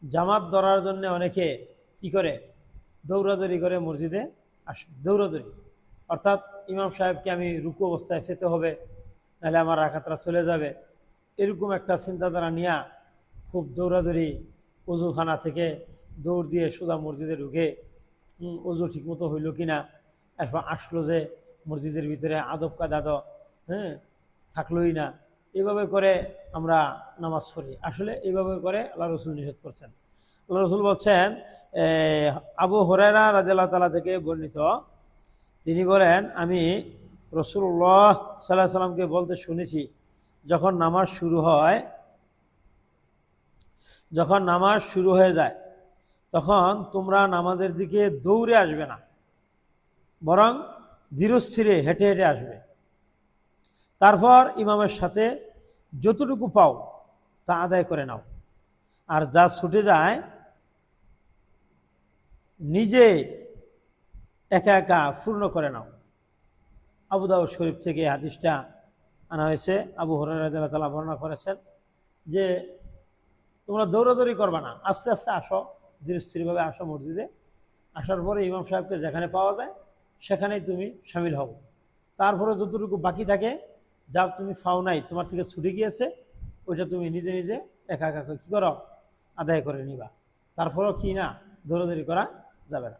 জামাত ধরার জন্য অনেকে কি করে, দৌড়াদৌড়ি করে মসজিদে আসে। দৌড়াদৌড়ি অর্থাৎ ইমাম সাহেবকে আমি রুকু অবস্থায় ফেতে হবে, নাহলে আমার রাকাতরা চলে যাবে, এরকম একটা চিন্তাধারা নিয়ে খুব দৌড়াদৌড়ি, অজুখানা থেকে দৌড় দিয়ে সোজা মসজিদে ঢুকে অজু ঠিকমতো হইল কি না, এরপর আসলো যে মসজিদের ভিতরে আদব কায়দা থাকলোই না, এইভাবে করে আমরা নামাজ পড়ি। আসলে এইভাবে করে আল্লাহ রসুল নিষেধ করছেন। আল্লাহ রসুল বলছেন, আবু হুরায়রা রাদিয়াল্লাহু তাআলা থেকে বর্ণিত, তিনি বলেন, আমি রাসূলুল্লাহ সাল্লাল্লাহু আলাইহি সাল্লামকে বলতে শুনেছি, যখন নামাজ শুরু হয়ে যায় তখন তোমরা নামাজের দিকে দৌড়ে আসবে না, বরং ধীরস্থিরে হেঁটে হেঁটে আসবে। তারপর ইমামের সাথে যতটুকু পাও তা আদায় করে নাও, আর যা ছুটে যায় নিজে একা একা পূর্ণ করে নাও। আবু দাউদ শরীফ থেকে হাদিসটা আনা হয়েছে। আবু হুরায়রা রাদিয়াল্লাহু তাআলা বর্ণনা করেছেন যে তোমরা দৌড়াদৌড়ি করবা না, আস্তে আস্তে আসো, ধীরস্থিরভাবে আসো মসজিদে। আসার পরে ইমাম সাহেবকে যেখানে পাওয়া যায় সেখানেই তুমি শামিল হও। তারপরে যতটুকু বাকি থাকে, যা তুমি ফাও নাই, তোমার থেকে ছুটে গিয়েছে, ওইটা তুমি নিজে নিজে একা একা কী করো, আদায় করে নিবা। তারপরেও কি না, দৌড়াদৌড়ি করা যাবে না।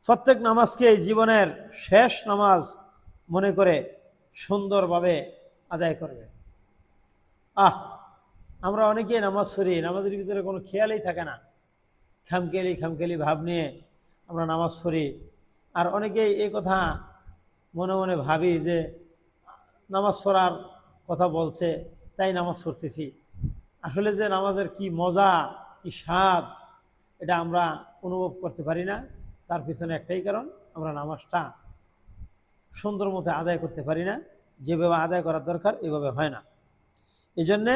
প্রত্যেক নামাজকে জীবনের শেষ নামাজ মনে করে সুন্দরভাবে আদায় করবে। আমরা অনেকেই নামাজ পড়ি, নামাজের ভিতরে কোনো খেয়ালই থাকে না, খামখেয়ালি ভাব নিয়ে আমরা নামাজ পড়ি। আর অনেকেই এই কথা মনে মনে ভাবি যে নামাজ পড়ার কথা বলছে তাই নামাজ পড়তেছি। আসলে যে নামাজের কি মজা, কি স্বাদ, এটা আমরা অনুভব করতে পারি না। তার পিছনে একটাই কারণ, আমরা নামাজটা সুন্দর মতো আদায় করতে পারি না, যেভাবে আদায় করার দরকার এভাবে হয় না। এই জন্যে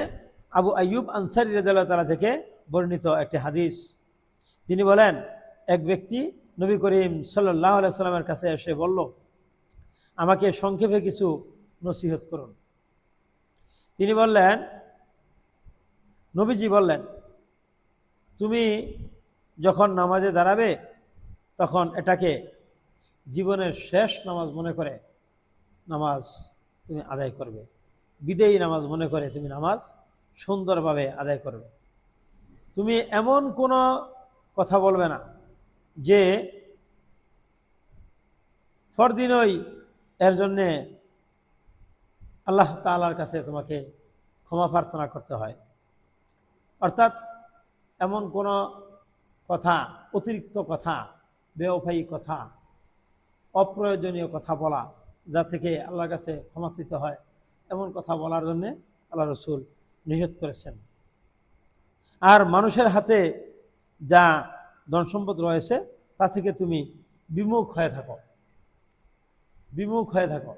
আবু আইয়ুব আনসারী রাদিয়াল্লাহু তাআলা থেকে বর্ণিত একটি হাদিস, তিনি বলেন, এক ব্যক্তি নবী করিম সাল্লাল্লাহু আলাইহি সাল্লামের কাছে এসে বলল, আমাকে সংক্ষেপে কিছু নসিহত করুন। তিনি বললেন, নবীজি বললেন, তুমি যখন নামাজে দাঁড়াবে তখন এটাকে জীবনের শেষ নামাজ মনে করে নামাজ তুমি আদায় করবে, বিদায়ী নামাজ মনে করে তুমি নামাজ সুন্দরভাবে আদায় করবে। তুমি এমন কোনো কথা বলবে না যে ফরদিনই এর জন্যে আল্লাহ তাআলার কাছে তোমাকে ক্ষমা প্রার্থনা করতে হয়। অর্থাৎ এমন কোনো কথা, অতিরিক্ত কথা, বেওফাই কথা, অপ্রয়োজনীয় কথা বলা যা থেকে আল্লাহর কাছে ক্ষমা চাইতে হয়, এমন কথা বলার জন্যে আল্লাহ রসুল নিষেধ করেছেন। আর মানুষের হাতে যা ধন সম্পদ রয়েছে তা থেকে তুমি বিমুখ হয়ে থাকো।